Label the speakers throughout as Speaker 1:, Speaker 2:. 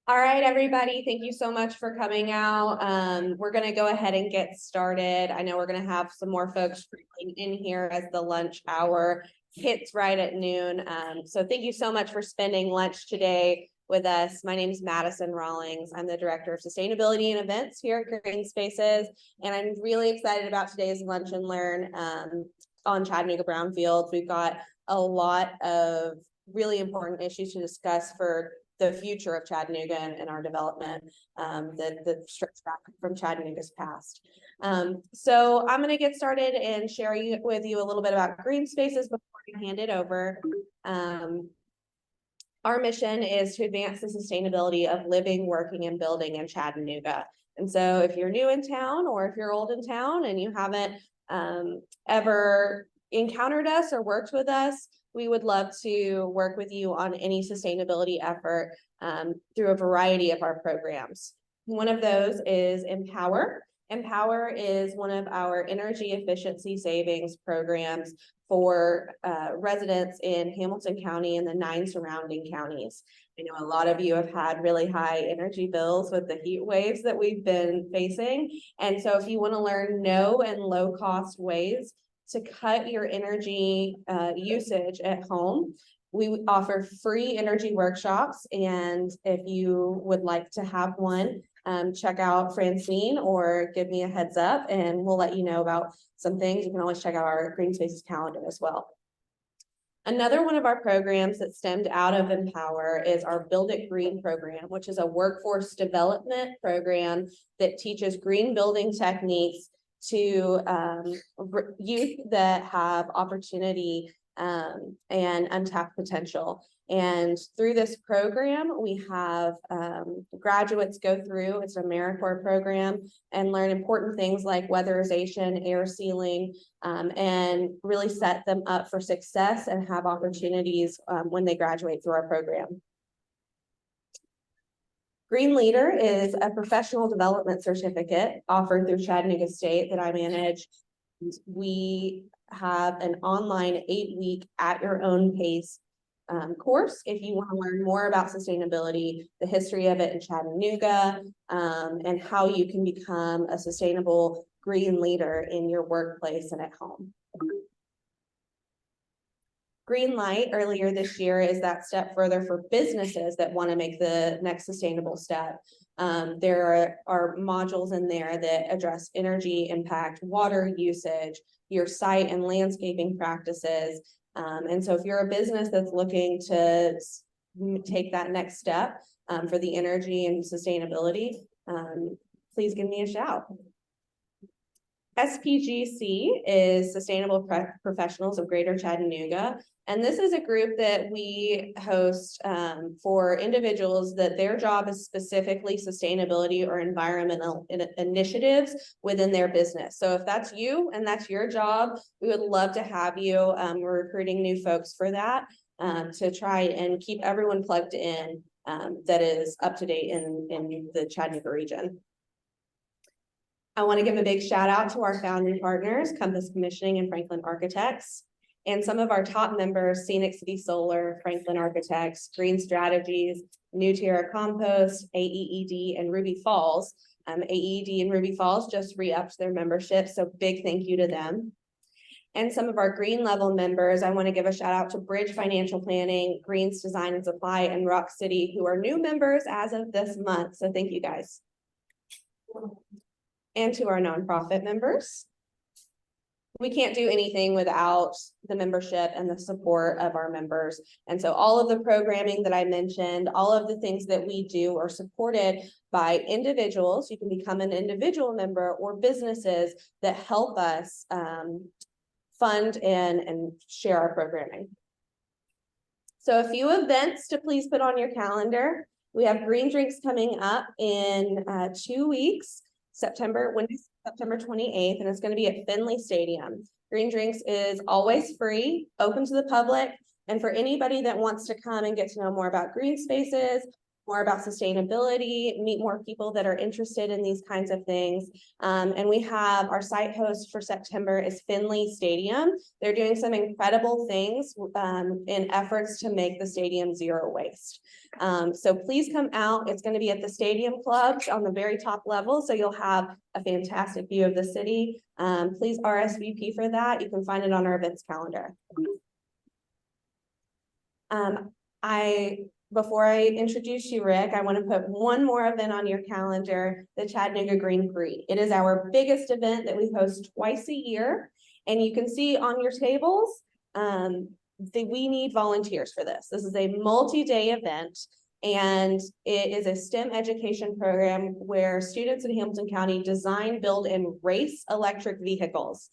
Speaker 1: All right, everybody, thank you so much for coming out. We're going to go ahead and get started. I know we're going to have some more folks in here as the lunch hour hits right at noon. So thank you so much for spending lunch today with us. My name is Madison Rawlings. I'm the Director of Sustainability and Events here at Green Spaces, and I'm really excited about today's Lunch and Learn on Chattanooga Brownfields. We've got a lot of really important issues to discuss for the future of Chattanooga and our development, the stretch back from Chattanooga's past. So I'm going to get started and share with you a little bit about Green Spaces before I hand it over. Our mission is to advance the sustainability of living, working, and building in Chattanooga. And so if you're new in town or if you're old in town and you haven't ever encountered us or worked with us, we would love to work with you on any sustainability effort through a variety of our programs. One of those is Empower. Empower is one of our energy efficiency savings programs for residents in Hamilton County and the 9 surrounding counties. I know a lot of you have had really high energy bills with the heat waves that we've been facing. And so if you want to learn no and low cost ways to cut your energy usage at home, we offer free energy workshops. And if you would like to have one, check out Francine or give me a heads up and we'll let you know about some things. You can always check out our Green Spaces calendar as well. Another one of our programs that stemmed out of Empower is our Build It Green program, which is a workforce development program that teaches green building techniques to youth that have opportunity and untapped potential. And through this program, we have graduates go through, it's an AmeriCorps program, and learn important things like weatherization, air sealing, and really set them up for success and have opportunities when they graduate through our program. Green Leader is a professional development certificate offered through Chattanooga State that I manage. We have an online 8-week at your own pace course if you want to learn more about sustainability, the history of it in Chattanooga, and how you can become a sustainable green leader in your workplace and at home. Green Light earlier this year is that step further for businesses that want to make the next sustainable step. There are modules in there that address energy impact, water usage, your site and landscaping practices. And so if you're a business that's looking to take that next step for the energy and sustainability, please give me a shout. SPGC is Sustainable Professionals of Greater Chattanooga. And this is a group that we host for individuals that their job is specifically sustainability or environmental initiatives within their business. So if that's you and that's your job, we would love to have you. We're recruiting new folks for that to try and keep everyone plugged in that is up to date in the Chattanooga region. I want to give a big shout out to our founding partners, Compass Commissioning and Franklin Architects, and some of our top members, Scenic City Solar, Franklin Architects, Green Strategies, New Terra Compost, AEED, and Ruby Falls. AEED and Ruby Falls just re-upped their membership, so big thank you to them. And some of our green level members, I want to give a shout out to Bridge Financial Planning, Greens Design and Supply, and Rock City, who are new members as of this month, so thank you guys. And to our nonprofit members. We can't do anything without the membership and the support of our members. And so all of the programming that I mentioned, all of the things that we do are supported by individuals. You can become an individual member or businesses that help us fund and share our programming. So a few events to please put on your calendar. We have Green Drinks coming up in 2 weeks. Wednesday, September 28th, and it's going to be at Finley Stadium. Green Drinks is always free, open to the public, and for anybody that wants to come and get to know more about Green Spaces more about sustainability, meet more people that are interested in these kinds of things. And we have our site host for September is Finley Stadium. They're doing some incredible things in efforts to make the stadium zero waste. So please come out. It's going to be at the Stadium Club on the very top level. So you'll have a fantastic view of the city. Please RSVP for that. You can find it on our events calendar. Before I introduce you, Rick, I want to put one more event on your calendar, the Chattanooga Green Prix. It is our biggest event that we host twice a year. And you can see on your tables, we need volunteers for this. This is a multi-day event, and it is a STEM education program where students in Hamilton County design, build, and race electric vehicles.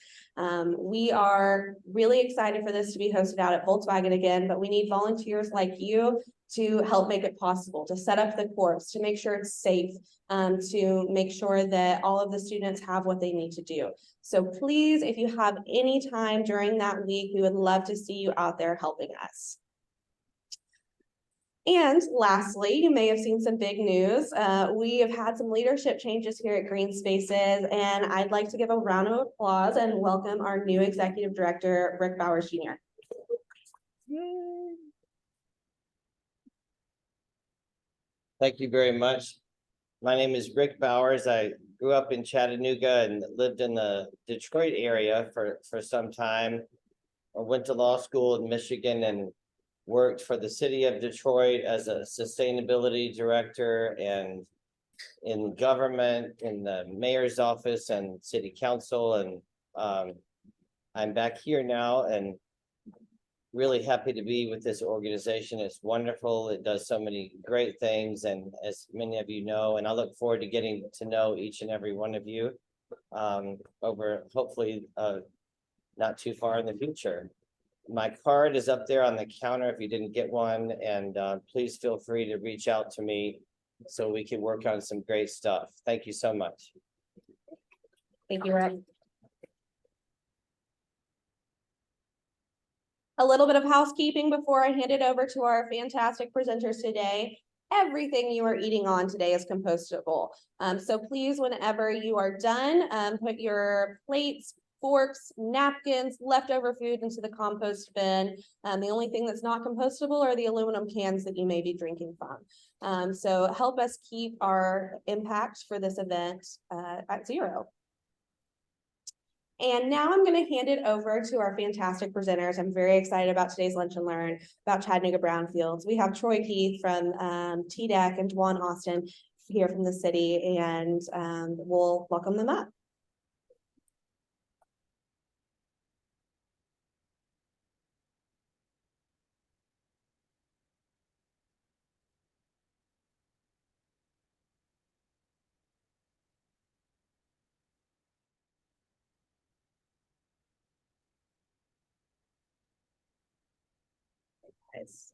Speaker 1: We are really excited for this to be hosted out at Volkswagen again, but we need volunteers like you to help make it possible, to set up the course, to make sure it's safe, to make sure that all of the students have what they need to do. So please, if you have any time during that week, we would love to see you out there helping us. And lastly, you may have seen some big news. We have had some leadership changes here at Green Spaces, and I'd like to give a round of applause and welcome our new Executive Director, Rick Bowers Jr.
Speaker 2: Yay. Thank you very much. My name is Rick Bowers. I grew up in Chattanooga and lived in the Detroit area for some time. I went to law school in Michigan and worked for the City of Detroit as a sustainability director and in government, in the mayor's office and city council. And I'm back here now and really happy to be with this organization. It's wonderful. It does so many great things. And as many of you know, and I look forward to getting to know each and every one of you over hopefully not too far in the future. My card is up there on the counter if you didn't get one, and please feel free to reach out to me so we can work on some great stuff. Thank you so much.
Speaker 1: Thank you, Rick. A little bit of housekeeping before I hand it over to our fantastic presenters today. Everything you are eating on today is compostable. So please, whenever you are done, put your plates, forks, napkins, leftover food into the compost bin. The only thing that's not compostable are the aluminum cans that you may be drinking from. So help us keep our impact for this event at zero. And now I'm going to hand it over to our fantastic presenters. I'm very excited about today's Lunch and Learn about Chattanooga Brownfields. We have Troy Keith from TDEC and Dwan Austin here from the city, and we'll welcome them up. Nice.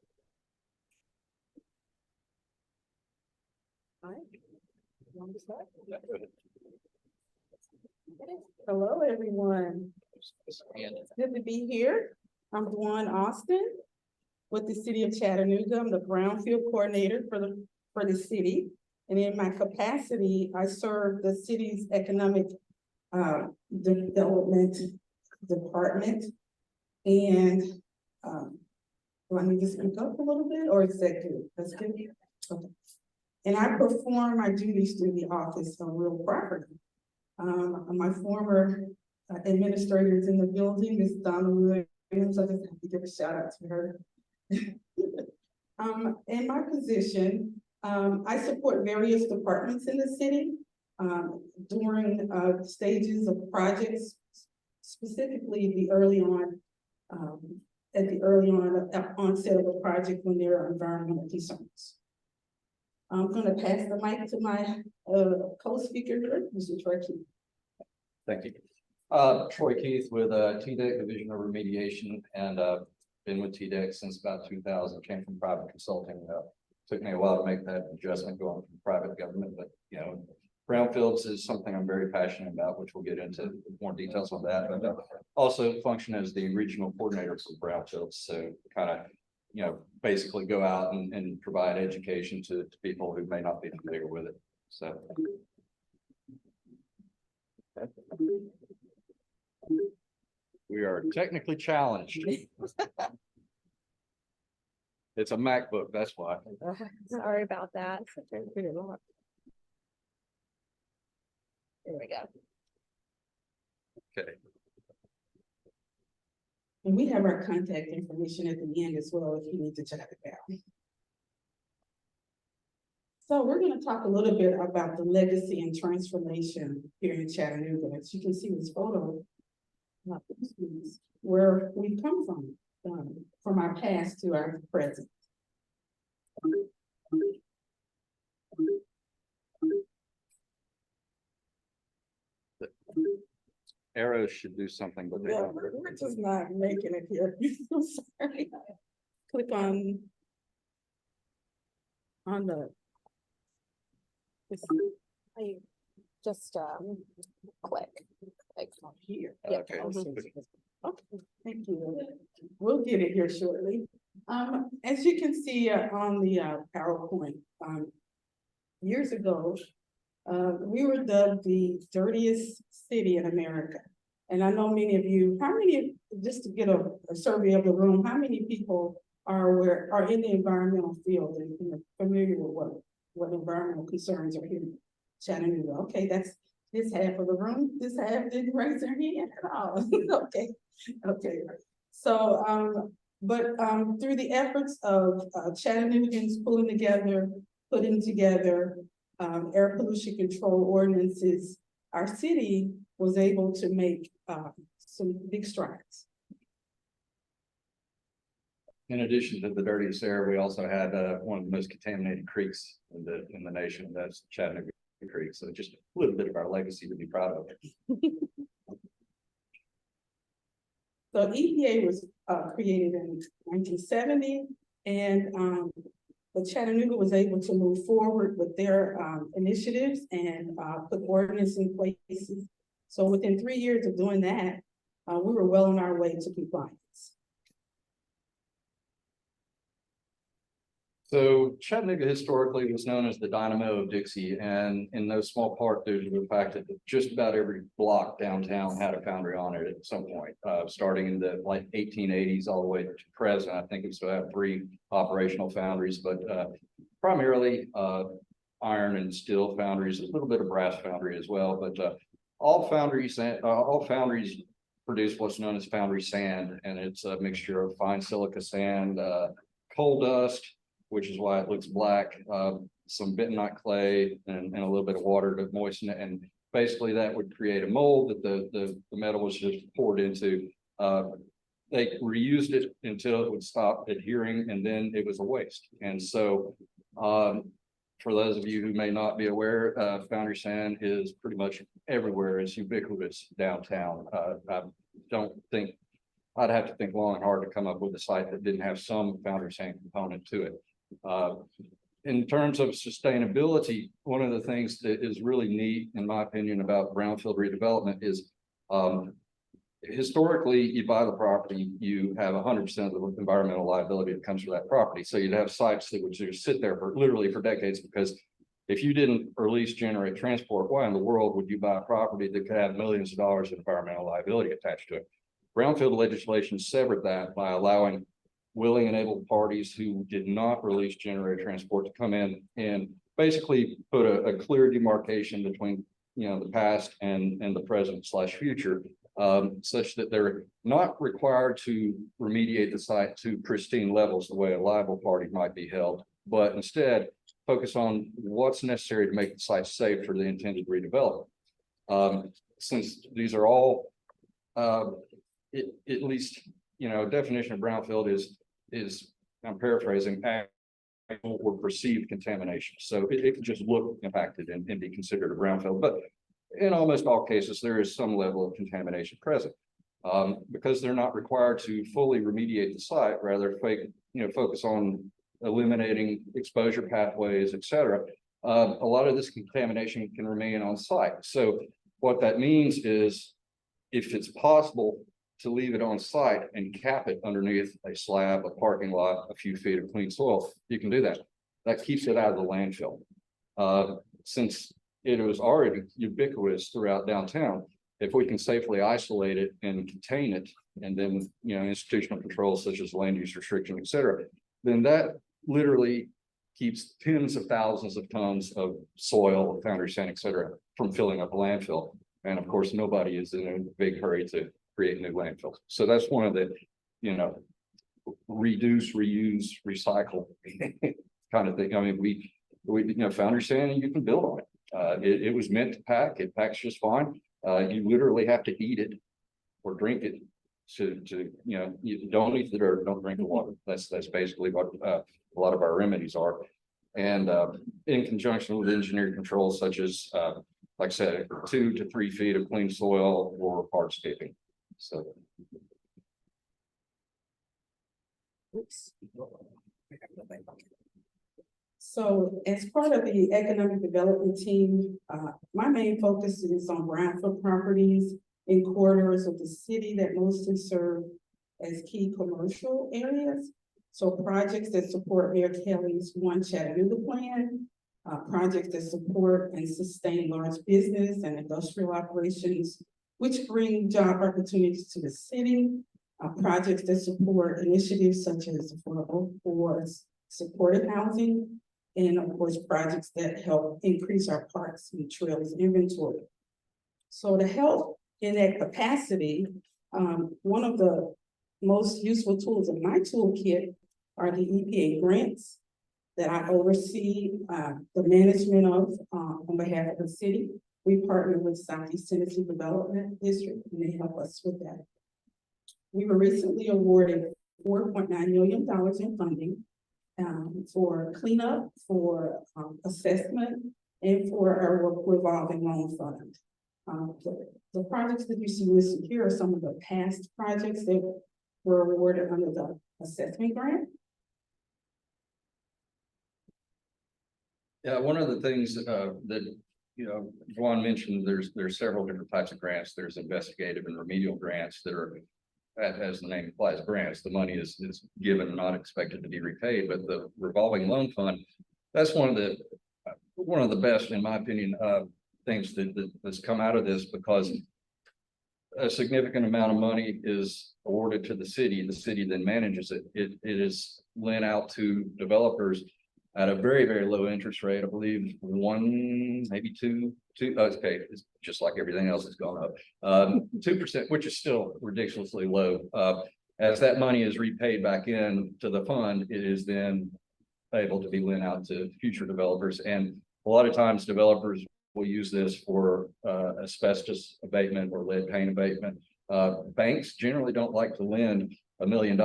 Speaker 1: All right.
Speaker 3: Hello, everyone. Good to be here. I'm Dwan Austin with the City of Chattanooga. I'm the Brownfield coordinator for the city. And in my capacity, I serve the city's economic development department. And do I need to speak up a little bit, or is that good? That's good. Okay. And I perform my duties through the Office of Real Property. My former administrator is in the building, Ms. Donna Williams. I just have to give a shout out to her. In my position, I support various departments in the city during stages of projects, specifically the early on. At the early onset of a project when there are environmental concerns. I'm going to pass the mic to my co-speaker here, Mr. Troy Keith.
Speaker 4: Thank you. Troy Keith with TDEC Division of Remediation, and been with TDEC since about 2000. Came from private consulting. Took me a while to make that adjustment going from private government, but you know, Brownfields is something I'm very passionate about, which we'll get into more details on that. But also function as the regional coordinator for Brownfields, so kind of basically go out and provide education to people who may not be familiar with it. So. We are technically challenged. It's a MacBook, that's why.
Speaker 1: Sorry about that. There we go.
Speaker 4: Okay.
Speaker 3: And we have our contact information at the end as well, if you need to check it out. So we're going to talk a little bit about the legacy and transformation here in Chattanooga. As you can see this photo, where we come from our past to our present.
Speaker 4: Arrows should do something, but they
Speaker 3: Yeah,
Speaker 4: don't.
Speaker 3: we're just not making it here. I'm sorry. Click on the.
Speaker 1: I just click
Speaker 3: Here.
Speaker 1: Yeah.
Speaker 4: Okay.
Speaker 3: Okay, thank you. We'll get it here shortly. As you can see on the PowerPoint, years ago, we were dubbed the dirtiest city in America. And I know many of you, just to get a survey of the room, how many people are in the environmental field and are familiar with what environmental concerns are here in Chattanooga? Okay, that's this half of the room. This half didn't raise their hand at all. Okay. So, through the efforts of Chattanoogans putting together air pollution control ordinances, our city was able to make some big strides.
Speaker 4: In addition to the dirtiest air, we also had one of the most contaminated creeks in the nation. That's Chattanooga Creek. So just a little bit of our legacy to be proud of.
Speaker 3: So EPA was created in 1970, and but Chattanooga was able to move forward with their initiatives and put ordinance in place. So within 3 years of doing that, we were well on our way to compliance.
Speaker 4: So Chattanooga historically was known as the Dynamo of Dixie, and in no small part due to the fact that just about every block downtown had a foundry on it at some point, starting in the 1880s all the way to present. I think we still have 3 operational foundries, but primarily iron and steel foundries, a little bit of brass foundry as well. But all foundries produce what's known as foundry sand, and it's a mixture of fine silica sand, coal dust, which is why it looks black, some bentonite clay and a little bit of water to moisten it. And basically that would create a mold that the metal was just poured into. They reused it until it would stop adhering, and then it was a waste. And so for those of you who may not be aware, foundry sand is pretty much everywhere. It's ubiquitous downtown. I don't think I'd have to think long and hard to come up with a site that didn't have some foundry sand component to it. In terms of sustainability, one of the things that is really neat, in my opinion, about brownfield redevelopment is historically, you buy the property, you have 100% of the environmental liability that comes from that property. So you'd have sites that would just sit there for literally for decades, because if you didn't release, generate, transport, why in the world would you buy a property that could have millions of dollars in environmental liability attached to it? Brownfield legislation severed that by allowing willing and able parties who did not release, generate, transport to come in and basically put a clear demarcation between the past and the present / future, such that they're not required to remediate the site to pristine levels the way a liable party might be held, but instead focus on what's necessary to make the site safe for the intended redevelopment. Since these are all at least, definition of brownfield is I'm paraphrasing, actual or perceived contamination. So it could just look impacted and be considered a brownfield, but in almost all cases, there is some level of contamination present. Because they're not required to fully remediate the site, rather focus on eliminating exposure pathways, et cetera. A lot of this contamination can remain on site. So what that means is, if it's possible, to leave it on site and cap it underneath a slab, a parking lot, a few feet of clean soil, you can do that. That keeps it out of the landfill. Since it was already ubiquitous throughout downtown, if we can safely isolate it and contain it, and then, institutional controls such as land use restriction, et cetera, then that literally keeps tens of thousands of tons of soil, foundry sand, et cetera, from filling up a landfill. And of course, nobody is in a big hurry to create new landfills. So that's one of the, reduce, reuse, recycle kind of thing. I mean, we foundry sand, you can build on it. It was meant to pack. It packs just fine. You literally have to eat it or drink it to you don't eat the dirt, don't drink the water. That's basically what a lot of our remedies are. And in conjunction with engineered controls such as like I said, 2 to 3 feet of clean soil or hardscaping. So
Speaker 3: Oops. So as part of the economic development team, my main focus is on brownfield properties in corridors of the city that mostly serve as key commercial areas. So projects that support Mayor Kelly's One Chattanooga plan, projects that support and sustain large business and industrial operations, which bring job opportunities to the city, projects that support initiatives such as affordable or supportive housing, and of course, projects that help increase our parks and trails inventory. So to help in that capacity, one of the most useful tools in my toolkit are the EPA grants that I oversee the management of on behalf of the city. We partner with Southeast Tennessee Development District, and they help us with that. We were recently awarded $4.9 million in funding for cleanup, for assessment, and for our revolving loan fund. The projects that you see listed here are some of the past projects that were awarded under the assessment grant.
Speaker 4: yeah, one of the things that Dwan mentioned, there's several different types of grants. There's investigative and remedial grants that are, as the name implies, grants. The money is given and not expected to be repaid. But the revolving loan fund, that's one of the best, in my opinion, things that's come out of this, because a significant amount of money is awarded to the city. The city then manages it. It is lent out to developers at a very, very low interest rate. I believe 1, maybe 2. Okay, it's just like everything else has gone up. 2%, which is still ridiculously low. As that money is repaid back in to the fund, it is then able to be lent out to future developers. And a lot of times developers will use this for asbestos abatement or lead paint abatement. Banks generally don't like to lend $1 million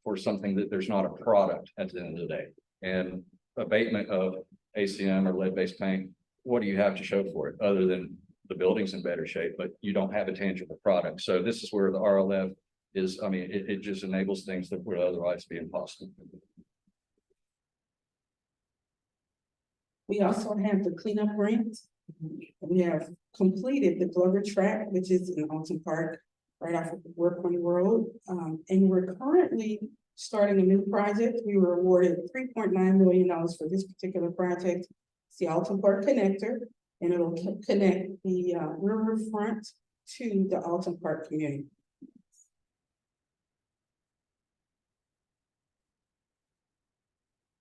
Speaker 4: for something that there's not a product at the end of the day. And abatement of ACM or lead-based paint, what do you have to show for it other than the building's in better shape, but you don't have a tangible product? So this is where the RLF is. I mean, it just enables things that would otherwise be impossible.
Speaker 3: We also have the cleanup grant. We have completed the Glover Track, which is in Alton Park, right off of Workman Road. And we're currently starting a new project. We were awarded $3.9 million for this particular project. It's the Alton Park Connector, and it'll connect the riverfront to the Alton Park community.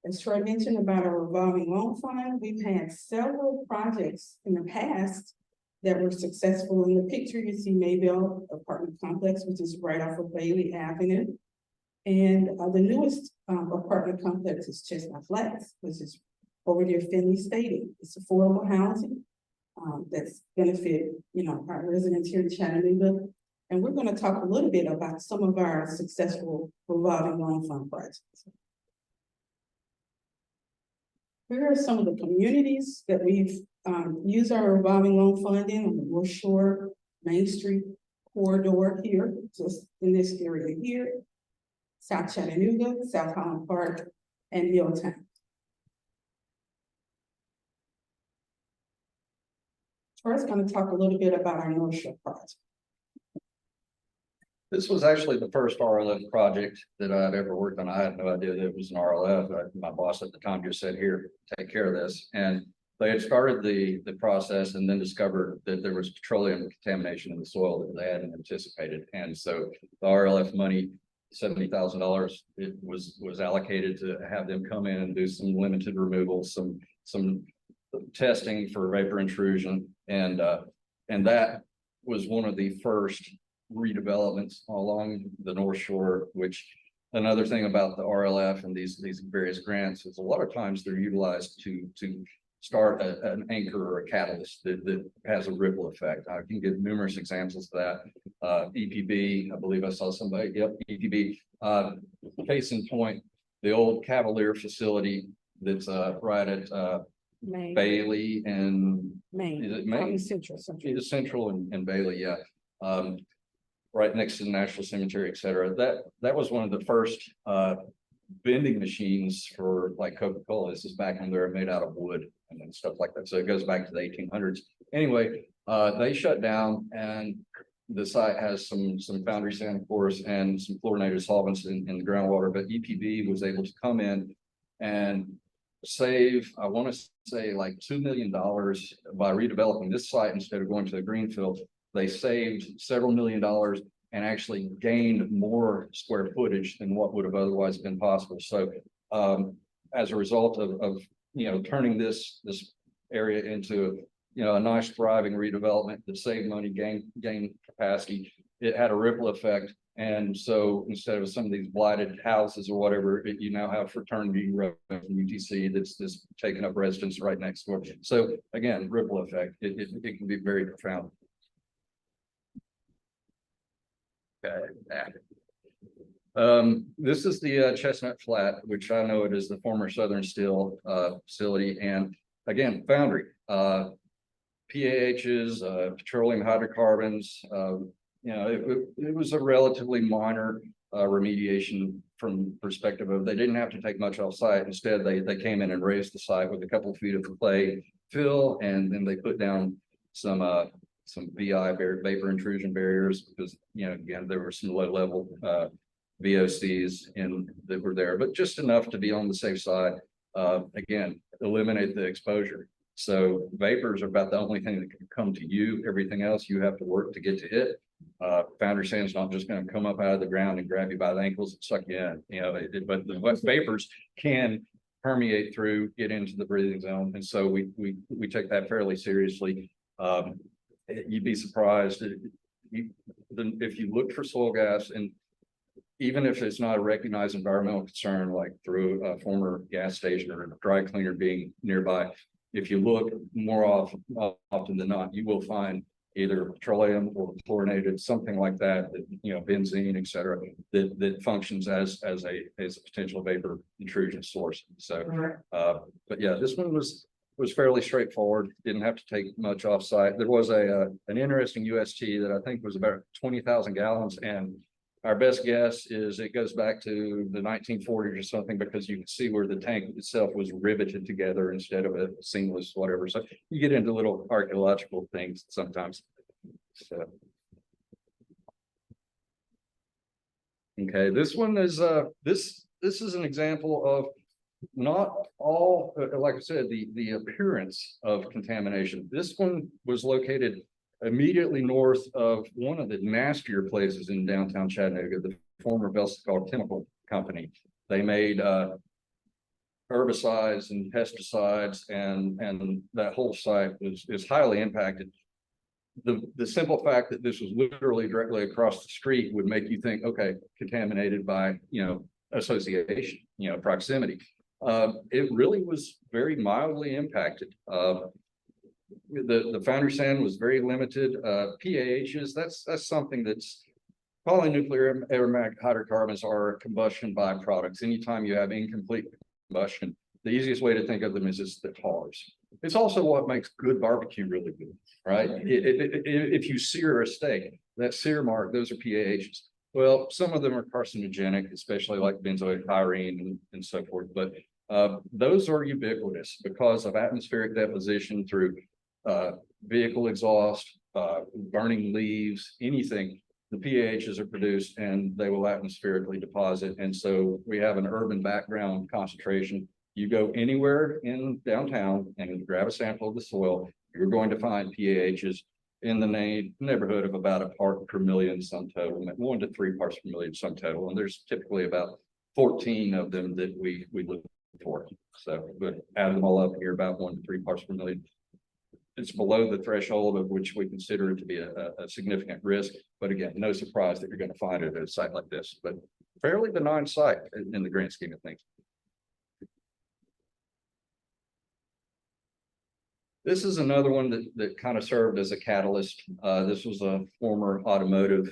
Speaker 3: As Troy mentioned about our revolving loan fund, we've had several projects in the past that were successful. In the picture, you see Maybell Apartment Complex, which is right off of Bailey Avenue. And the newest apartment complex is Chestnut Flats, which is over near Finley Stadium. It's affordable housing that's benefit, our residents here in Chattanooga. And we're going to talk a little bit about some of our successful revolving loan fund projects. Here are some of the communities that we've used our revolving loan fund in on the North Shore, Main Street corridor here, just in this area here. South Chattanooga, South Holland Park, and Milltown. Troy's going to talk a little bit about our North Shore project.
Speaker 4: This was actually the first RLF project that I'd ever worked on. I had no idea that it was an RLF. My boss at the time just said, here, take care of this. And they had started the process and then discovered that there was petroleum contamination in the soil that they hadn't anticipated. And so the RLF money, $70,000, it was allocated to have them come in and do some limited removal, some testing for vapor intrusion. And that was one of the first redevelopments along the North Shore, which another thing about the RLF and these various grants is a lot of times they're utilized to start an anchor or a catalyst that has a ripple effect. I can give numerous examples of that. EPB, I believe I saw somebody, yep, EPB. Case in point, the old Cavalier facility that's right at Bailey and is it Maine?
Speaker 5: Central.
Speaker 4: It's Central and Bailey, yeah. Right next to the National Cemetery, et cetera. That was one of the first vending machines for like Coca-Cola. This is back when they were made out of wood and stuff like that. So it goes back to the 1800s. Anyway, they shut down and the site has some foundry sand, of course, and some fluorinated solvents in the groundwater. But EPB was able to come in and save, I want to say like $2 million by redeveloping this site instead of going to the greenfield. They saved several $1 million and actually gained more square footage than what would have otherwise been possible. So as a result of turning this area into a nice thriving redevelopment that saved money, gained capacity, it had a ripple effect. And so instead of some of these blighted houses or whatever, you now have fraternity from UTC that's taking up residence right next door. So again, ripple effect. It can be very profound. This is the Chestnut Flat, which I know it is the former Southern Steel facility, and again, foundry, PAHs, petroleum hydrocarbons. It was a relatively minor remediation from perspective of they didn't have to take much off site. Instead, they came in and raised the site with a couple of feet of clay fill, and then they put down some VI vapor intrusion barriers because again there were some low level VOCs that were there, but just enough to be on the safe side. Again, eliminate the exposure. So vapors are about the only thing that can come to you. Everything else you have to work to get to it. Foundry sand's not just going to come up out of the ground and grab you by the ankles and suck you in. But the vapors can permeate through, get into the breathing zone, and so we take that fairly seriously. You'd be surprised if you look for soil gas, and even if it's not a recognized environmental concern, like through a former gas station or a dry cleaner being nearby, if you look more often than not, you will find either petroleum or fluorinated, something like that, benzene, et cetera, that functions as a potential vapor intrusion source. So, but yeah, this one was fairly straightforward. Didn't have to take much off site. There was an interesting UST that I think was about 20,000 gallons, and our best guess is it goes back to the 1940s or something, because you can see where the tank itself was riveted together instead of a seamless whatever. So you get into little archaeological things sometimes. So, okay, this one is this is an example of not all, like I said, the appearance of contamination. This one was located immediately north of one of the nastier places in downtown Chattanooga, the former Velsicol Chemical Company. They made herbicides and pesticides, and that whole site is highly impacted. The simple fact that this was literally directly across the street would make you think, okay, contaminated by association, proximity. It really was very mildly impacted. The foundry sand was very limited. PAHs, that's something that's polynuclear aromatic hydrocarbons are combustion byproducts. Anytime you have incomplete combustion, the easiest way to think of them is it's the tars. It's also what makes good barbecue really good, right? If you sear a steak, that sear mark, those are PAHs. Well, some of them are carcinogenic, especially like benzoic pyrene and so forth, but those are ubiquitous because of atmospheric deposition through vehicle exhaust, burning leaves, anything. the PAHs are produced and they will atmospherically deposit. And so we have an urban background concentration. You go anywhere in downtown and grab a sample of the soil, you're going to find PAHs in the neighborhood of about a part per million sum total, 1 to 3 parts per million sum total. And there's typically about 14 of them that we look for. So, but add them all up here, about 1 to 3 parts per million. It's below the threshold of which we consider it to be a significant risk. But again, no surprise that you're going to find it at a site like this, but fairly benign site in the grand scheme of things. This is another one that kind of served as a catalyst. This was a former automotive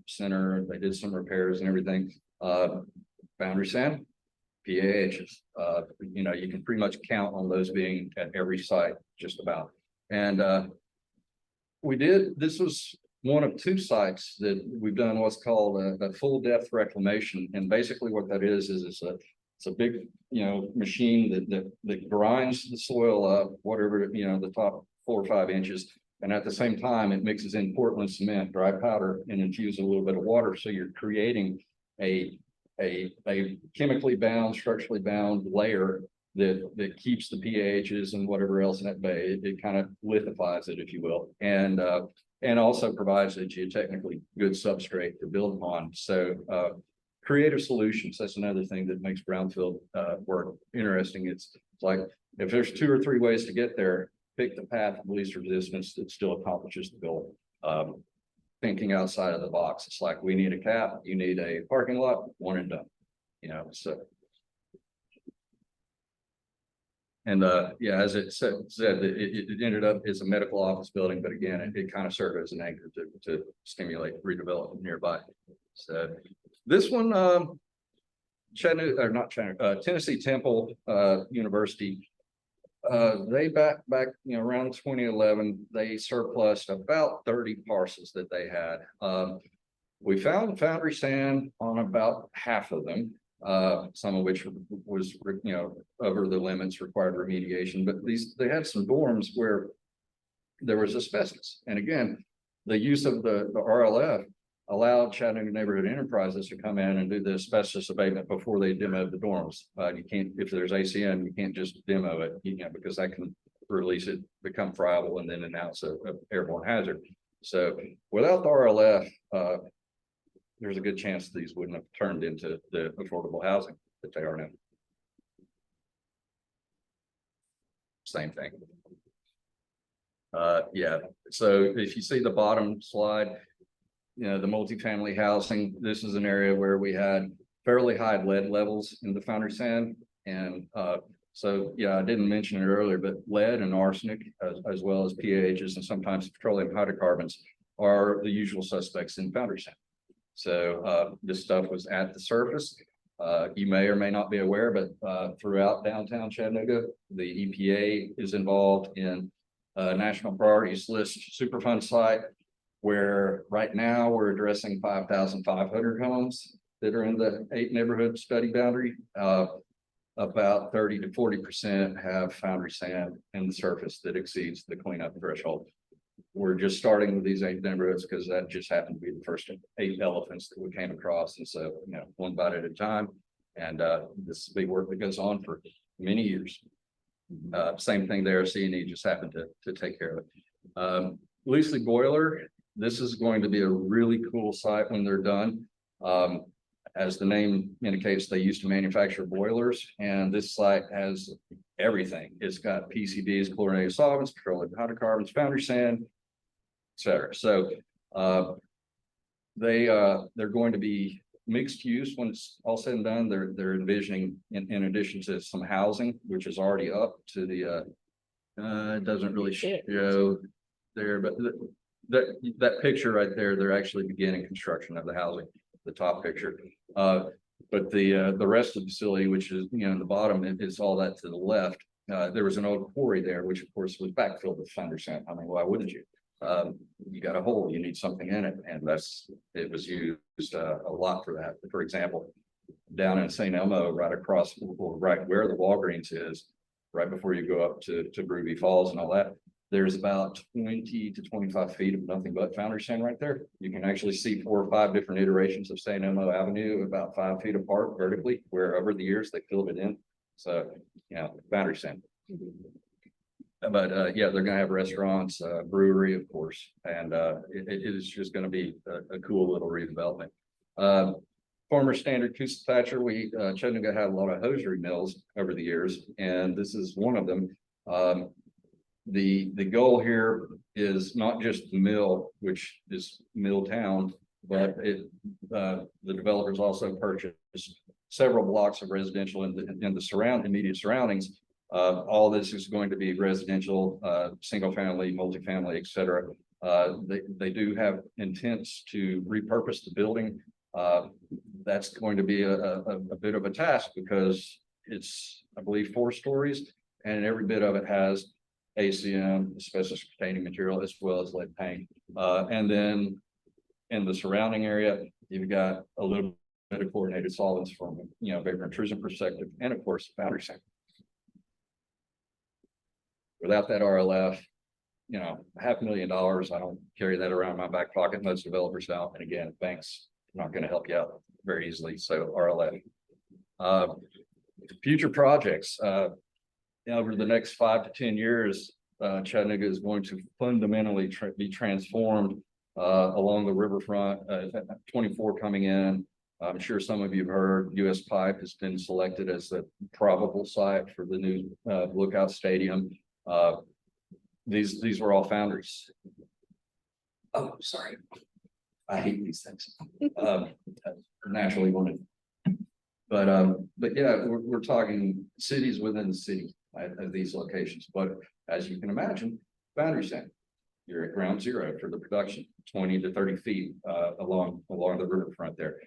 Speaker 4: center. They did some repairs and everything. Boundary sand, PAHs. You know, you can pretty much count on those being at every site, just about. And this was one of 2 sites that we've done what's called a full depth reclamation. And basically what that is it's a big, you know, machine that grinds the soil up, whatever, you know, the top 4 or 5 inches. And at the same time, it mixes in Portland cement, dry powder, and infuses a little bit of water. So you're creating a chemically bound, structurally bound layer that keeps the PAHs and whatever else in that bay. It kind of lithifies it, if you will, and also provides a geotechnically good substrate to build upon. So creative solutions, that's another thing that makes brownfield work interesting. It's like if there's 2 or 3 ways to get there, pick the path of least resistance that still accomplishes the goal. Thinking outside of the box. It's like, we need a cap, you need a parking lot, one and done, you know. So and yeah, as it said it ended up as a medical office building, but again, it kind of served as an anchor to stimulate redevelopment nearby. So this one, Chattanooga, or not Chattanooga, Tennessee Temple University. They back, you know, around 2011, they surplused about 30 parcels that they had. We found foundry sand on about half of them, some of which was, you know, over the limits, required remediation. But they had some dorms where there was asbestos. And again, the use of the RLF allowed Chattanooga Neighborhood Enterprises to come in and do the asbestos abatement before they demoed the dorms. You can't, if there's ACN, you can't just demo it, you know, because that can release it, become friable, and then announce a airborne hazard. So without the RLF, there's a good chance these wouldn't have turned into the affordable housing that they are now. Same thing. Yeah, so if you see the bottom slide, you know, the multifamily housing, this is an area where we had fairly high lead levels in the foundry sand. And so, yeah, I didn't mention it earlier, but lead and arsenic, as well as PAHs and sometimes petroleum hydrocarbons, are the usual suspects in foundry sand. So this stuff was at the surface. You may or may not be aware, but throughout downtown Chattanooga, the EPA is involved in National Priorities List Superfund site, where right now we're addressing 5,500 homes that are in the 8 neighborhood study boundary. About 30 to 40% have foundry sand in the surface that exceeds the cleanup threshold. We're just starting with these 8 neighborhoods because that just happened to be the first 8 elephants that we came across. And so, you know, one bite at a time. And this is big work that goes on for many years. Same thing there, C&E just happened to take care of it. Loosely boiler, this is going to be a really cool site when they're done. As the name indicates, they used to manufacture boilers, and this site has everything. It's got PCBs, chlorinated solvents, petroleum hydrocarbons, foundry sand, etc. So they're going to be mixed use when it's all said and done. They're envisioning, in addition to some housing, which is already up to the it doesn't really show there, but that picture right there, they're actually beginning construction of the housing, the top picture. But the rest of the facility, which is, you know, in the bottom, is all that to the left. There was an old quarry there, which of course was backfilled with foundry sand. I mean, why wouldn't you? You got a hole, you need something in it, and it was used a lot for that. For example, down in St. Elmo, right across, right where the Walgreens is, right before you go up to Groovy Falls and all that, There's about 20 to 25 feet of nothing but foundry sand right there. You can actually see 4 or 5 different iterations of St. Elmo Avenue about 5 feet apart vertically, where over the years they filled it in. So, you know, foundry sand. But yeah, they're gonna have restaurants, brewery, of course, and it is just gonna be a cool little redevelopment. Former standard Coosa Thatcher, Chattanooga had a lot of hosiery mills over the years, and this is one of them. The goal here is not just the mill, which is Mill Town, but the developers also purchased several blocks of residential in the immediate surroundings. All this is going to be residential, single family, multifamily, et cetera. They do have intents to repurpose the building. That's going to be a bit of a task because it's, I believe, 4 stories, and every bit of it has ACM, asbestos containing material, as well as lead paint. And then in the surrounding area, you've got a little bit of coordinated solvents from, you know, vapor intrusion perspective, and of course, foundry sand. Without that RLF, you know, $500,000, I don't carry that around my back pocket. Most developers don't. And again, banks are not going to help you out very easily. So RLF. Future projects, over the next 5 to 10 years, Chattanooga is going to fundamentally be transformed along the riverfront. 24 coming in. I'm sure some of you have heard US Pipe has been selected as the probable site for the new Lookout Stadium. These were all foundries. Oh, sorry. I hate these things. Naturally wanted. But yeah, we're talking cities within the city at these locations. But as you can imagine, foundry sand, you're at ground zero for the production, 20 to 30 feet along the riverfront there.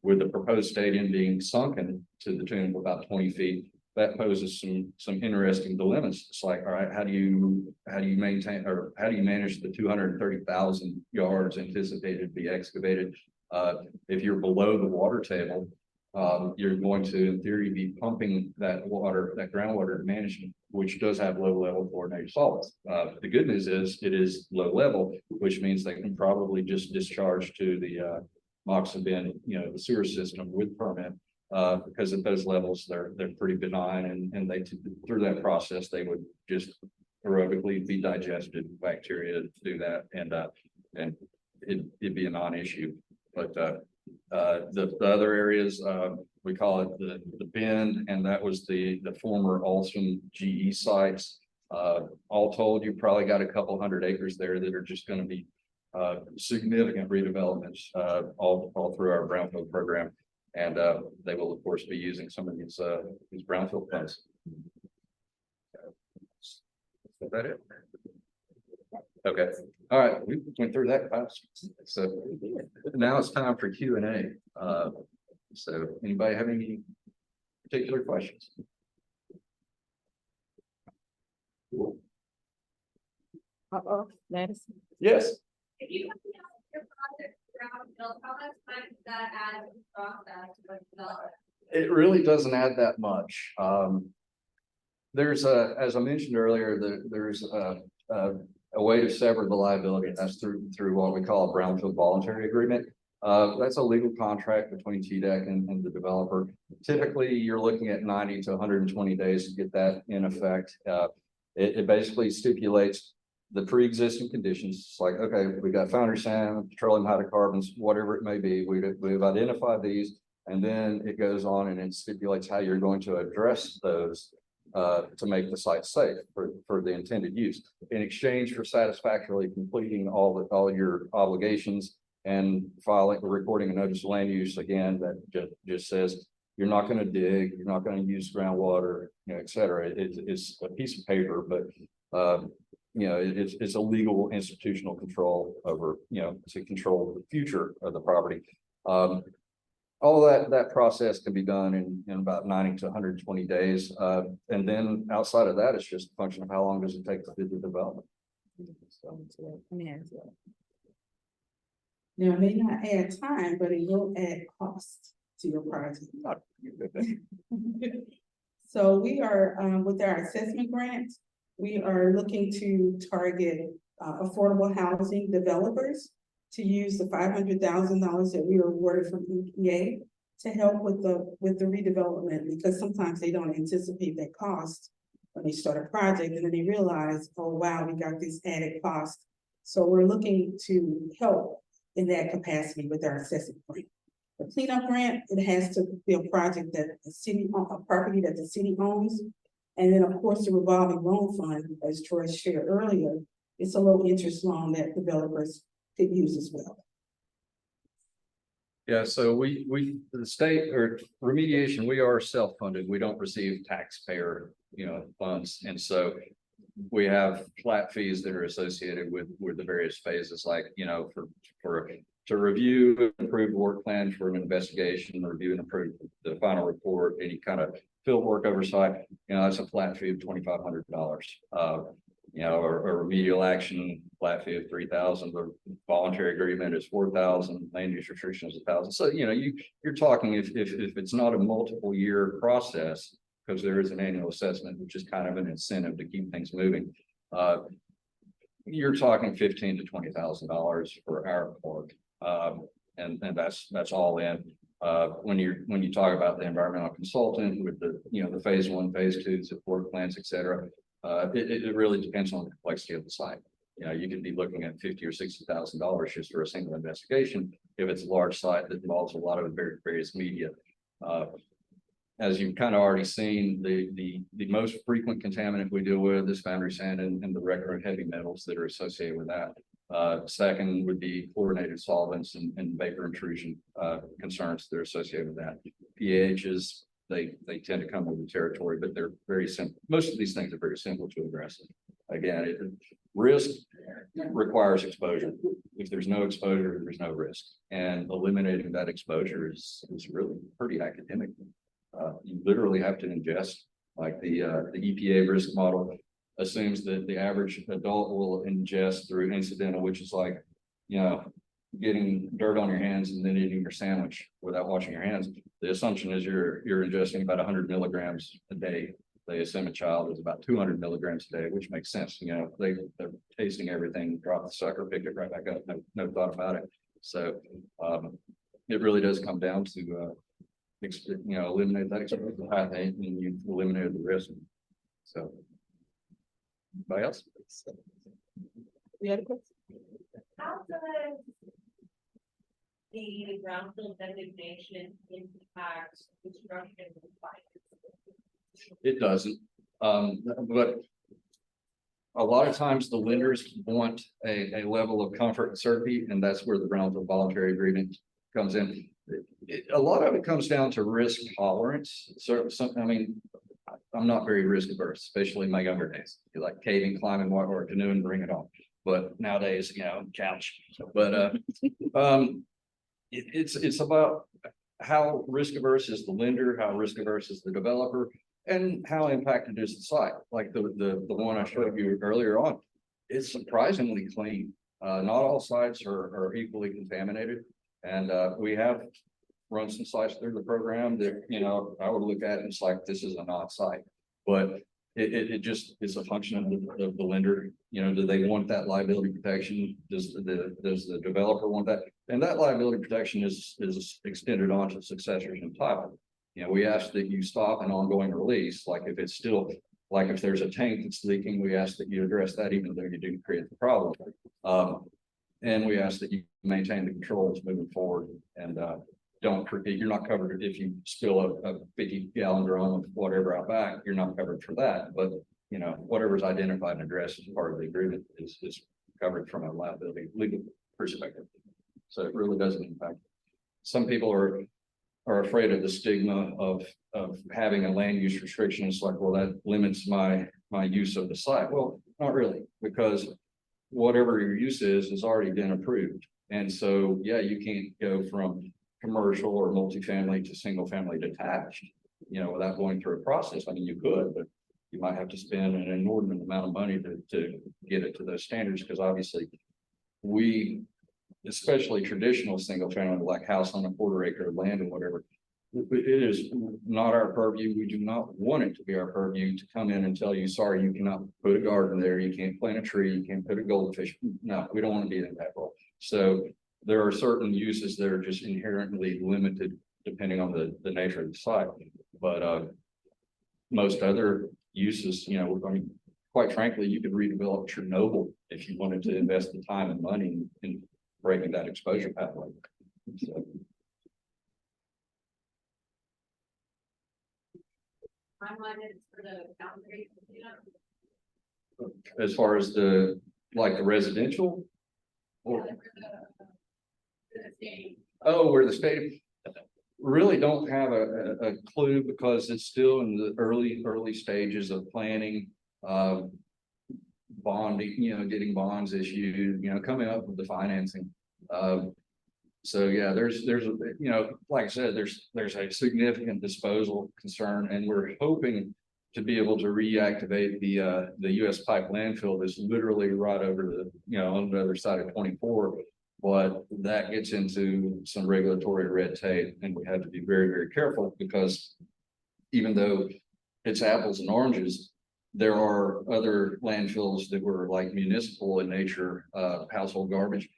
Speaker 4: With the proposed stadium being sunken to the tune of about 20 feet, that poses some interesting dilemmas. It's like, all right, how do you maintain, or how do you manage the 230,000 yards anticipated to be excavated? If you're below the water table, you're going to, in theory, be pumping that water, that groundwater management, which does have low level coordinated solids. The good news is it is low level, which means they can probably just discharge to the Moxie bin, you know, the sewer system with permit. Because at those levels, they're pretty benign, and they, through that process, they would just aerobically be digested, bacteria do that, and it'd be a non-issue. But the other areas, we call it the bend, and that was the former Olson GE sites. All told, you probably got a couple hundred acres there that are just going to be significant redevelopments all through our brownfield program. And they will, of course, be using some of these brownfield funds. Is that it? Okay. All right. We went through that fast. So now it's time for Q&A. So anybody have any particular questions?
Speaker 1: Madison.
Speaker 4: Yes.
Speaker 5: If you come down your project Brownfield, how much time does that add to the process of development?
Speaker 4: It really doesn't add that much. There's as I mentioned earlier, there's a way to sever the liability. That's through what we call a brownfield voluntary agreement. That's a legal contract between TDEC and the developer. Typically, you're looking at 90 to 120 days to get that in effect. It basically stipulates the pre-existing conditions. It's like, okay, we got foundry sand, petroleum hydrocarbons, whatever it may be. We've identified these, and then it goes on and it stipulates how you're going to address those to make the site safe for the intended use. In exchange for satisfactorily completing all your obligations and recording a notice of land use, again, that just says you're not going to dig, you're not going to use groundwater, you know, et cetera. It's a piece of paper, but you know, it's a legal institutional control over, you know, to control the future of the property. All of that process can be done in about 90 to 120 days. And then outside of that, it's just a function of how long does it take to do the development.
Speaker 3: Now, it may not add time, but it will add cost to your project. So we are with our assessment grant, We are looking to target affordable housing developers to use the $500,000 that we were awarded from EPA to help with the redevelopment, because sometimes they don't anticipate that cost when they start a project, and then they realize, oh, wow, we got this added cost. So we're looking to help in that capacity with our assessment grant. The cleanup grant, it has to be a project that the city, a property that the city owns. And then, of course, the revolving loan fund, as Troy shared earlier, it's a low interest loan that developers could use as well.
Speaker 4: Yeah, so the state or remediation, we are self-funded. We don't receive taxpayer, funds. And so we have flat fees that are associated with the various phases, like, to review approved work plan for an investigation, review and approve the final report, any kind of field work oversight, that's a flat fee of $2,500. Or remedial action, flat fee of $3,000, the voluntary agreement is $4,000, land use restriction is $1,000. So, you're talking if it's not a multiple year process, because there is an annual assessment, which is kind of an incentive to keep things moving. You're talking $15,000 to $20,000 for our part. And that's all in. When you talk about the environmental consultant with the phase 1, phase 2 support plans, et cetera, it really depends on the complexity of the site. You could be looking at $50,000 or $60,000 just for a single investigation if it's a large site that involves a lot of various media. As you've kind of already seen, the most frequent contaminant we deal with is foundry sand and the recurrent heavy metals that are associated with that. Second would be chlorinated solvents and vapor intrusion concerns that are associated with that. pHs, they tend to come with the territory, but they're very simple. Most of these things are very simple to address. Again, risk requires exposure. If there's no exposure, there's no risk, and eliminating that exposure is really pretty academic. You literally have to ingest, like the EPA risk model assumes that the average adult will ingest through incidental, which is like, getting dirt on your hands and then eating your sandwich without washing your hands. The assumption is you're ingesting about 100 milligrams a day. They assume a child is about 200 milligrams a day, which makes sense. They're tasting everything, drop the sucker, pick it right back up. No thought about it. So it really does come down to eliminate that exposure to high and you eliminated the risk. So anybody else?
Speaker 1: You had a question?
Speaker 5: How does the brownfield designation impact construction requirements?
Speaker 4: It doesn't, but a lot of times the lenders want a level of comfort and certainty, and that's where the Brownfield voluntary agreement comes in. A lot of it comes down to risk tolerance. So, I'm not very risk averse, especially in my younger days. You like caving, climbing, or canoeing, bring it on. But nowadays, couch. But it's about how risk averse is the lender, how risk averse is the developer, and how impacted is the site. Like the one I showed you earlier on, it's surprisingly clean. Not all sites are equally contaminated, and we have run some sites through the program that I would look at and it's like, this is a not site, but it just is a function of the lender. Do they want that liability protection? Does the developer want that? And that liability protection is extended on to successors and title. We ask that you stop an ongoing release. Like if it's still, like if there's a tank that's leaking, we ask that you address that even though you didn't create the problem. And we ask that you maintain the controls moving forward, and you're not covered if you spill a 50-gallon drum of whatever out back, you're not covered for that. But whatever's identified and addressed as part of the agreement is covered from a liability legal perspective. So it really doesn't impact. Some people are afraid of the stigma of having a land use restriction. It's like, well, that limits my use of the site. Well, not really, because whatever your use is already been approved. And so, yeah, you can't go from commercial or multifamily to single family detached, without going through a process. I mean, you could, but you might have to spend an inordinate amount of money to get it to those standards. Because obviously especially traditional single family, like house on a quarter acre of land and whatever, It is not our purview. We do not want it to be our purview to come in and tell you, sorry, you cannot put a garden there, you can't plant a tree, you can't put a goldfish. No, we don't want to be in that role. So there are certain uses that are just inherently limited depending on the nature of the site. But most other uses, you know, I mean, quite frankly, you could redevelop Chernobyl if you wanted to invest the time and money in breaking that exposure pathway. So,
Speaker 5: Timeline is for the boundary, you know?
Speaker 4: as far as the residential,
Speaker 5: Yeah,
Speaker 4: or,
Speaker 5: for the state.
Speaker 4: oh, where the state really don't have a clue because it's still in the early stages of planning, bonding, you know, getting bonds issued, you know, coming up with the financing. So yeah, there's you know, like I said, there's a significant disposal concern, and we're hoping to be able to reactivate the US pipe landfill that's literally right over the, you know, on the other side of 24. But that gets into some regulatory red tape, and we have to be very, very careful because even though it's apples and oranges, there are other landfills that were like municipal in nature, household garbage,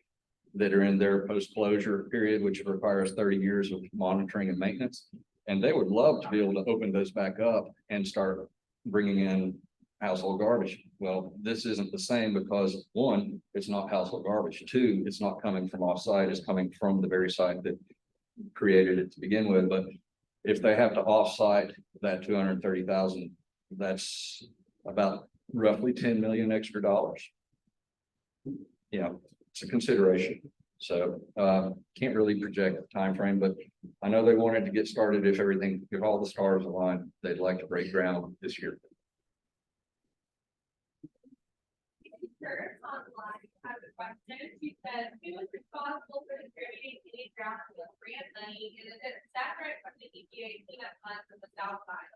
Speaker 4: that are in their post-closure period, which requires 30 years of monitoring and maintenance. And they would love to be able to open those back up and start bringing in household garbage. Well, this isn't the same because one, it's not household garbage. Two, it's not coming from off-site, it's coming from the very site that created it to begin with. But if they have to off-site that 230,000, that's about roughly 10 million extra dollars. You know, it's a consideration. So can't really project the time frame, but I know they wanted to get started if all the stars align, they'd like to break ground this year.
Speaker 5: Online, I have a question. She said, who is responsible for distributing any brownfield grant money? And is it separate from the EPA cleanup funds of the south side?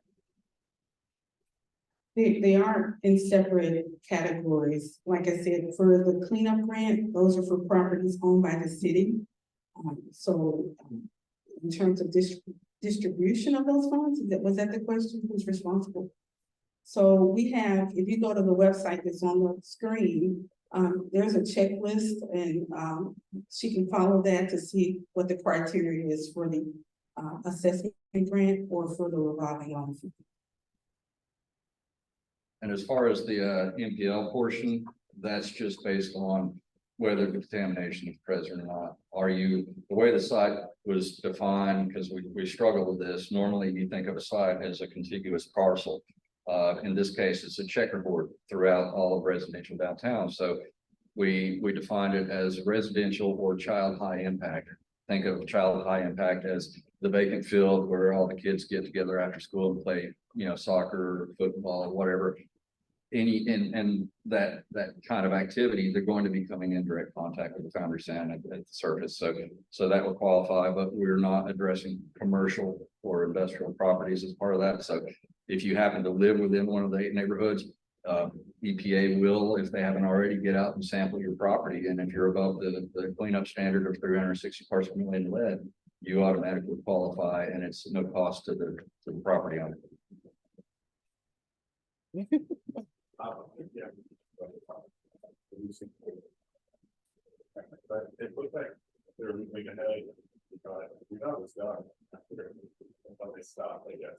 Speaker 3: They are in separate categories. Like I said, for the cleanup grant, those are for properties owned by the city. In terms of distribution of those funds, was that the question? Who's responsible? So we have, if you go to the website that's on the screen, there's a checklist, and she can follow that to see what the criteria is for the assessment grant or for the revolving loan.
Speaker 4: And as far as the MPL portion, that's just based on whether the contamination is present or not. The way the site was defined, because we struggle with this, normally you think of a site as a contiguous parcel. In this case, it's a checkerboard throughout all of residential downtown. So we defined it as residential or child high impact. Think of child high impact as the vacant field where all the kids get together after school and play, you know, soccer, football, whatever. And that kind of activity, they're going to be coming in direct contact with the foundry sand at the surface. So that will qualify, but we're not addressing commercial or industrial properties as part of that. So if you happen to live within one of the 8 neighborhoods, EPA will, if they haven't already, get out and sample your property. And if you're above the cleanup standard of 360 parts per million lead, you automatically qualify, and it's no cost to the property owner.
Speaker 6: But it looks like they're moving ahead. We thought it was done. Until they stopped, I guess.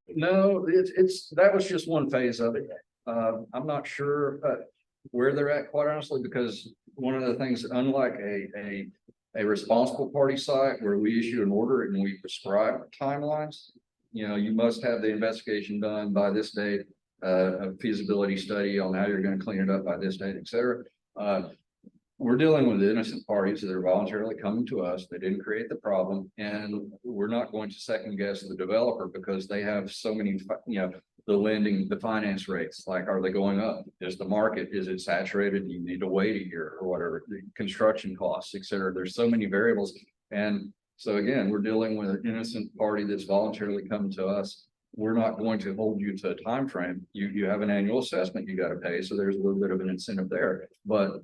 Speaker 4: No, that was just one phase of it. I'm not sure where they're at, quite honestly, because one of the things, unlike a responsible party site where we issue an order and we prescribe timelines, you know, you must have the investigation done by this date, a feasibility study on how you're going to clean it up by this date, et cetera. We're dealing with innocent parties that are voluntarily coming to us. They didn't create the problem, and we're not going to second guess the developer because they have so many, you know, the lending, the finance rates, like, are they going up? Is the market, is it saturated? Do you need to wait a year or whatever? The construction costs, et cetera. There's so many variables. And so again, we're dealing with an innocent party that's voluntarily come to us. We're not going to hold you to a time frame. You have an annual assessment you got to pay, so there's a little bit of an incentive there. But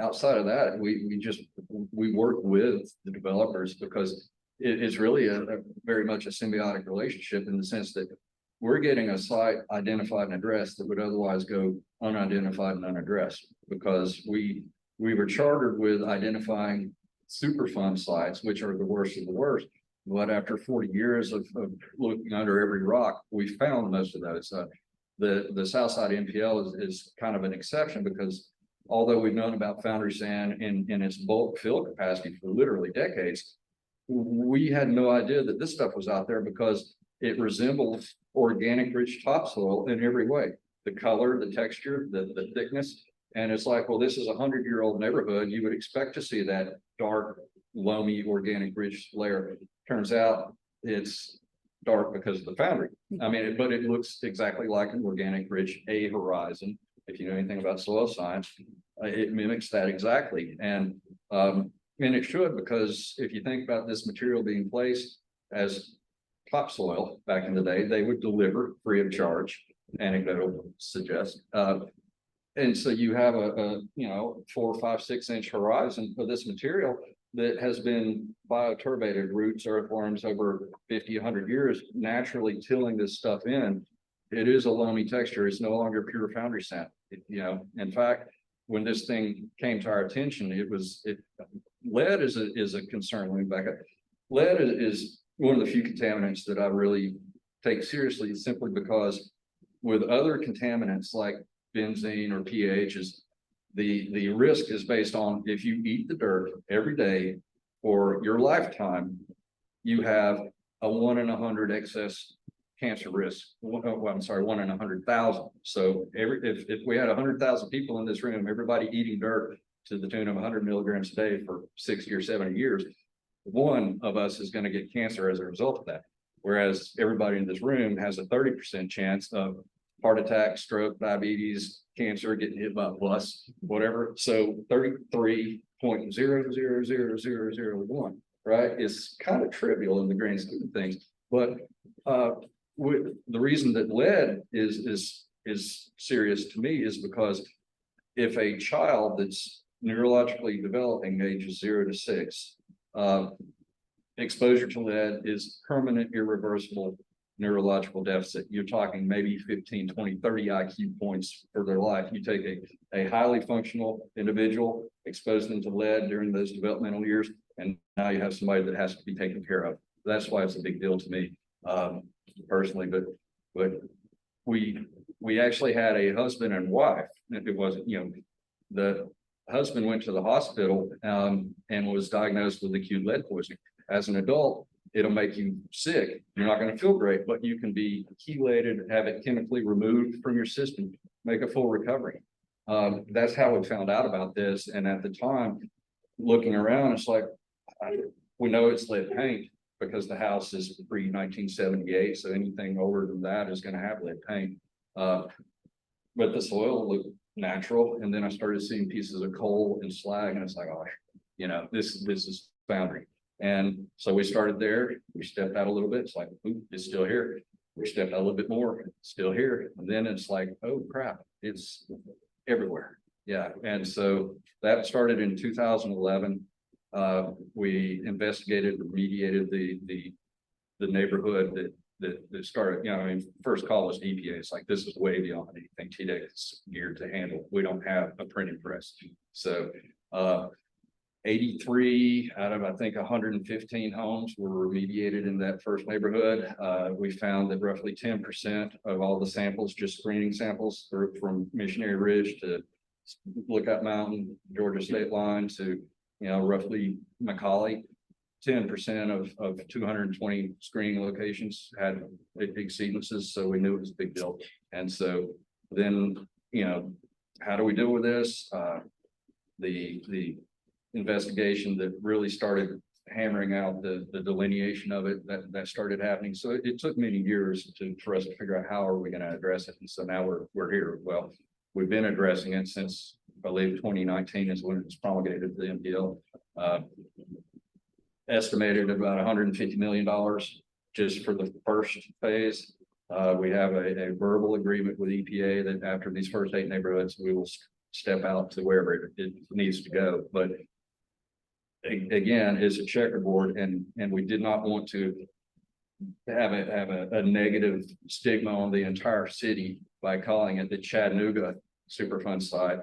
Speaker 4: outside of that, we work with the developers because it's really a very much a symbiotic relationship in the sense that we're getting a site identified and addressed that would otherwise go unidentified and unaddressed because we were chartered with identifying Superfund sites, which are the worst of the worst. But after 40 years of looking under every rock, we found most of those. The Southside NPL is kind of an exception because although we've known about foundry sand in its bulk fill capacity for literally decades, we had no idea that this stuff was out there because it resembles organic rich topsoil in every way. The color, the texture, the thickness. And it's like, well, this is 100-year-old neighborhood. You would expect to see that dark, loamy, organic rich layer. Turns out it's dark because of the foundry. I mean, but it looks exactly like an organic rich A horizon. If you know anything about soil science, it mimics that exactly. And it should, because if you think about this material being placed as topsoil back in the day, they would deliver free of charge, anecdotal suggest. And so you have a 4, 5, 6 inch horizon of this material that has been bioturbated, roots, earthworms over 50, 100 years, naturally tilling this stuff in. It is a loamy texture. It's no longer pure foundry sand. In fact, when this thing came to our attention, lead is a concern. Let me back up. Lead is one of the few contaminants that I really take seriously, simply because with other contaminants like benzene or pHs, the risk is based on if you eat the dirt every day for your lifetime, you have a 1 in 100 excess cancer risk. I'm sorry, 1 in 100,000. So if we had 100,000 people in this room, everybody eating dirt to the tune of 100 milligrams a day for 60 or 70 years, one of us is going to get cancer as a result of that. Whereas everybody in this room has a 30% chance of heart attack, stroke, diabetes, cancer, getting hit by a bus, whatever. So 33.000001, right? It's kind of trivial in the grand scheme of things. But the reason that lead is serious to me is because if a child that's neurologically developing ages 0 to 6, exposure to lead is permanent, irreversible neurological deficit. You're talking maybe 15, 20, 30 IQ points for their life. You take a highly functional individual, expose them to lead during those developmental years, and now you have somebody that has to be taken care of. That's why it's a big deal to me personally. But we actually had a husband and wife. It wasn't, the husband went to the hospital and was diagnosed with acute lead poisoning. As an adult, it'll make you sick. You're not going to feel great, but you can be chelated, have it chemically removed from your system, make a full recovery. That's how we found out about this. And at the time, looking around, it's like, we know it's lead paint because the house is pre-1978. So anything older than that is going to have lead paint. But the soil looked natural. And then I started seeing pieces of coal and slag, and it's like, oh, this is foundry. And so we started there. We stepped out a little bit. It's like, ooh, it's still here. We stepped out a little bit more. It's still here. And then it's like, oh crap, it's everywhere. Yeah. And so that started in 2011. We investigated, remediated the neighborhood that started. First call was EPA. It's like, this is way beyond anything TDEC is geared to handle. We don't have a printing press. So 83 out of, I think, 115 homes were remediated in that first neighborhood. We found that roughly 10% of all the samples, just screening samples from Missionary Ridge to Lookout Mountain, Georgia state line to, roughly McCauley, 10% of 220 screening locations had exceedances. So we knew it was a big deal. And so then, how do we deal with this? The investigation that really started hammering out the delineation of it, that started happening. So it took many years for us to figure out how are we going to address it. And so now we're here. Well, we've been addressing it since, I believe, 2019 is when it was promulgated, the MDL. Estimated about $150 million just for the first phase. We have a verbal agreement with EPA that after these first 8 neighborhoods, we will step out to wherever it needs to go, but again, it's a checkerboard, and we did not want to have a negative stigma on the entire city by calling it the Chattanooga Superfund site.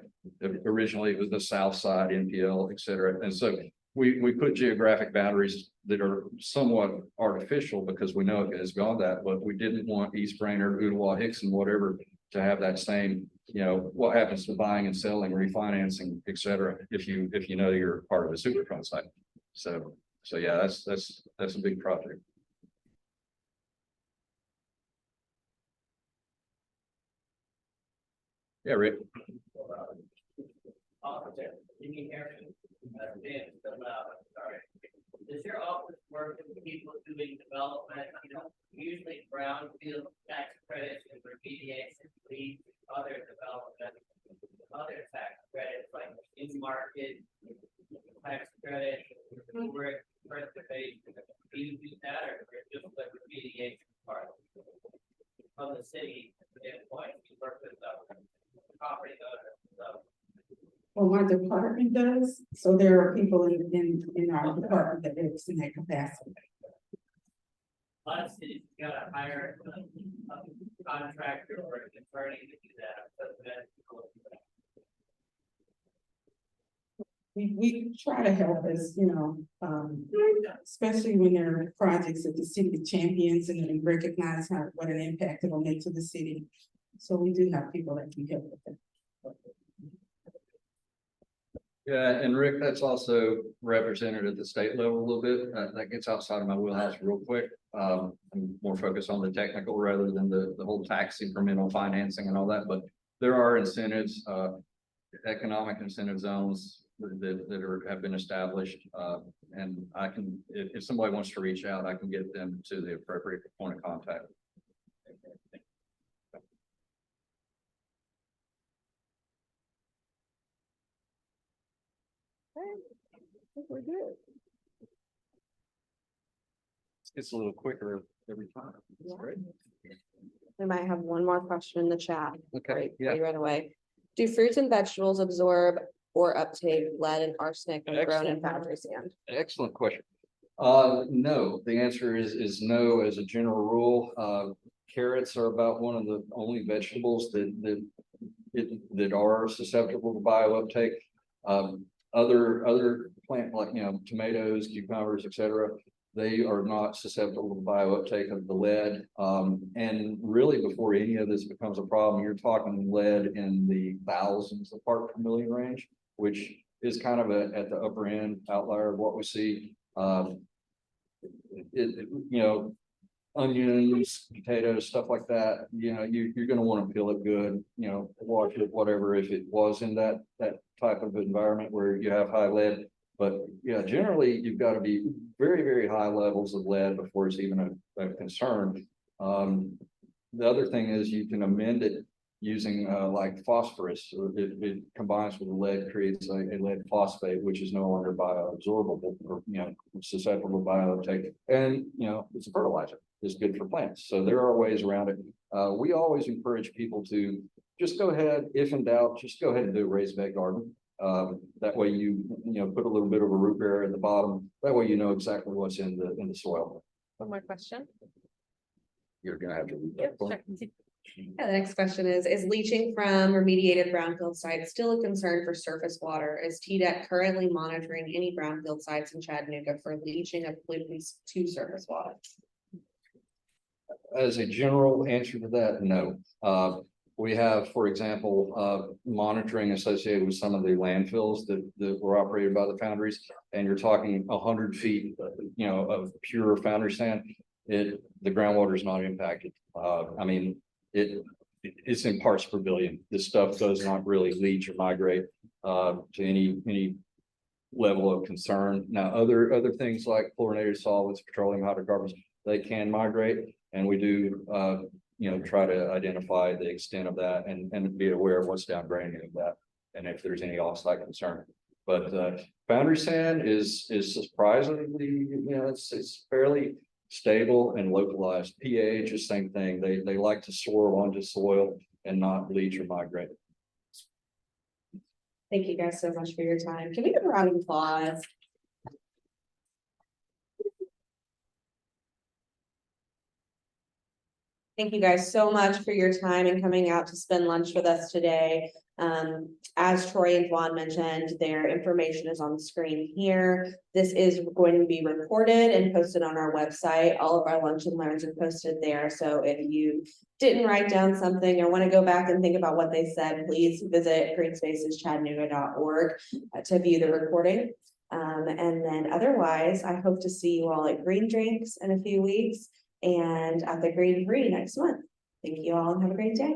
Speaker 4: Originally, it was the South Side, NPL, et cetera. And so we put geographic boundaries that are somewhat artificial because we know it has gone that, but we didn't want East Brainerd, Ooltewah, Hickson, whatever, to have that same, you know, what happens to buying and selling, refinancing, et cetera, if you know you're part of a Superfund site. So yeah, that's a big project. Yeah, Rick.
Speaker 7: Can you hear me? Sorry. Does your office work with people doing development, you know, usually brownfield tax credits and remediation leads other development, other tax credits like in market tax credit, preservation? Do you do that or just the remediation part of the city standpoint? You work with the property owners, so.
Speaker 3: Well, my department does, so there are people in our department that works in that capacity.
Speaker 7: A lot of cities gotta hire a contractor or an attorney to do that.
Speaker 3: We try to help us, you know, especially when there are projects that the city champions and we recognize what an impact it will make to the city. So we do have people that can help with it.
Speaker 4: Yeah, and Rick, that's also represented at the state level a little bit. That gets outside of my wheelhouse real quick. I'm more focused on the technical rather than the whole tax incremental financing and all that, but there are incentives, economic incentive zones that have been established. And I can, if somebody wants to reach out, I can get them to the appropriate point of contact.
Speaker 1: I think we're good.
Speaker 4: It's a little quicker every time. That's
Speaker 1: Yeah.
Speaker 4: great.
Speaker 1: We might have one more question in the chat.
Speaker 4: Okay, yeah.
Speaker 1: Right away. Do fruits and vegetables absorb or uptake lead and arsenic when grown in
Speaker 4: Excellent.
Speaker 1: foundry sand?
Speaker 4: Excellent question. No, the answer is no as a general rule. Carrots are about one of the only vegetables that are susceptible to biouptake. Other plant like, you know, tomatoes, cucumbers, etc., they are not susceptible to biouptake of the lead. And really before any of this becomes a problem, you're talking lead in the thousands of part per million range, which is kind of at the upper end outlier of what we see. You know, onions, potatoes, stuff like that, you know, you're going to want to peel it good, you know, wash it, whatever, if it was in that type of environment where you have high lead. But yeah, generally you've got to be very, very high levels of lead before it's even a concern. The other thing is you can amend it using like phosphorus. It combines with lead, creates a lead phosphate, which is no longer bioabsorbable or, you know, susceptible to biouptake. And, you know, it's a fertilizer. It's good for plants. So there are ways around it. We always encourage people to just go ahead, if in doubt, just go ahead and do a raised bed garden. That way you know, put a little bit of a root beer at the bottom. That way you know exactly what's in the soil.
Speaker 1: One more question.
Speaker 4: You're gonna have to read
Speaker 1: Yep,
Speaker 4: that.
Speaker 1: sure. Yeah, the next question is leaching from remediated brownfield sites still a concern for surface water? Is TDEC currently monitoring any brownfield sites in Chattanooga for leaching of pollutants to surface water?
Speaker 4: As a general answer to that, no. We have, for example, monitoring associated with some of the landfills that were operated by the foundries, and you're talking 100 feet, you know, of pure foundry sand. The groundwater is not impacted. I mean, it's in parts per billion. This stuff does not really leach or migrate to any level of concern. Now, other things like fluorinated solids, petroleum hydrocarbons, they can migrate, and we do you know, try to identify the extent of that and be aware of what's downdraining of that, and if there's any offsite concern. But foundry sand is surprisingly, you know, it's fairly stable and localized. pH is same thing. They like to swirl onto soil and not leach or migrate.
Speaker 1: Thank you guys so much for your time. Can we give a round of applause? Thank you guys so much for your time and coming out to spend lunch with us today. As Troy and Dwan mentioned, their information is on the screen here. This is going to be recorded and posted on our website. All of our lunch and learns are posted there. So if you didn't write down something or want to go back and think about what they said, please visit greenspaceschattanooga.org to view the recording. And then otherwise, I hope to see you all at Green Drinks in a few weeks and at the Green Free next month. Thank you all and have a great day.